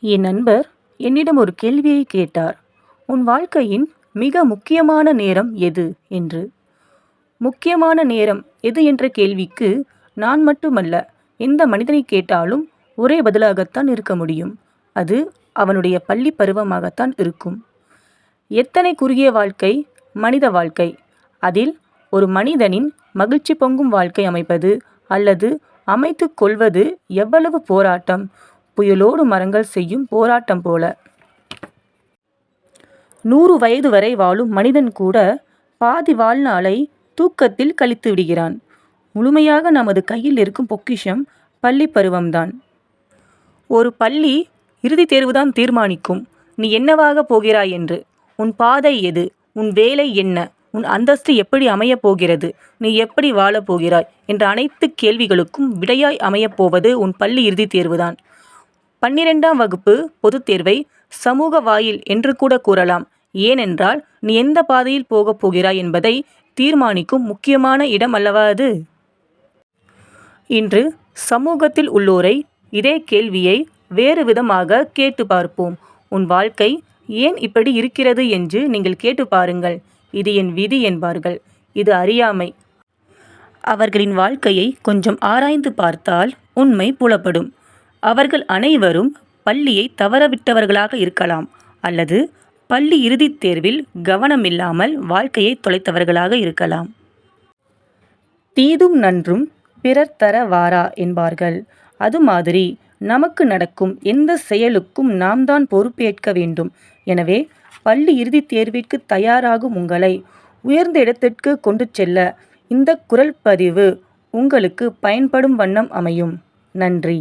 என் நண்பர் என்னிடம் ஒரு கேள்வியை கேட்டார். உன் வாழ்க்கையின் மிக முக்கியமான நேரம் எது என்று. முக்கியமான நேரம் எது என்ற கேள்விக்கு நான் மட்டுமல்ல, எந்த மனிதனை கேட்டாலும் ஒரே பதிலாகத்தான் இருக்க முடியும். அது அவனுடைய பள்ளி பருவமாகத்தான் இருக்கும். எத்தனை குறுகிய வாழ்க்கை மனித வாழ்க்கை! அதில் ஒரு மனிதனின் மகிழ்ச்சி பொங்கும் வாழ்க்கை அமைப்பது அல்லது அமைத்துக் கொள்வது எவ்வளவு போராட்டம்! புயலோடு மரங்கள் செய்யும் போராட்டம் போல. 100 வயது வரை வாழும் மனிதன் கூட பாதி வாழ்நாளை தூக்கத்தில் கழித்து விடுகிறான். முழுமையாக நமது கையில் இருக்கும் பொக்கிஷம் பள்ளி பருவம்தான். ஒரு பள்ளி இறுதித் தேர்வுதான் தீர்மானிக்கும் நீ என்னவாக போகிறாய் என்று. உன் பாதை எது, உன் வேலை என்ன, உன் அந்தஸ்து எப்படி அமையப் போகிறது, நீ எப்படி வாழப் போகிறாய் என்ற அனைத்து கேள்விகளுக்கும் விடையாய் அமையப் போவது உன் பள்ளி இறுதித் தேர்வுதான். 12ஆம் வகுப்பு பொதுத் தேர்வை சமூக வாயில் என்று கூட கூறலாம். ஏனென்றால் நீ எந்த பாதையில் போகப் போகிறாய் என்பதை தீர்மானிக்கும் முக்கியமான இடம் அல்லவா அது. இன்று சமூகத்தில் உள்ளோரை இதே கேள்வியை வேறு விதமாக கேட்டு பார்ப்போம். உன் வாழ்க்கை ஏன் இப்படி இருக்கிறது என்று நீங்கள் கேட்டு பாருங்கள். இது என் விதி என்பார்கள். இது அறியாமை. அவர்களின் வாழ்க்கையை கொஞ்சம் ஆராய்ந்து பார்த்தால் உண்மை புலப்படும். அவர்கள் அனைவரும் பள்ளியை தவறவிட்டவர்களாக இருக்கலாம், அல்லது பள்ளி இறுதித் தேர்வில் கவனமில்லாமல் வாழ்க்கையை தொலைத்தவர்களாக இருக்கலாம். தீதும் நன்றும் பிறர் தர வாரா என்பார்கள். அது மாதிரி நமக்கு நடக்கும் எந்த செயலுக்கும் நாம் தான் பொறுப்பேற்க வேண்டும். எனவே பள்ளி இறுதித் தேர்விற்கு தயாராகும் உங்களை உயர்ந்த இடத்திற்கு கொண்டு செல்ல இந்த குரல் பதிவு உங்களுக்கு பயன்படும் வண்ணம் அமையும். நன்றி.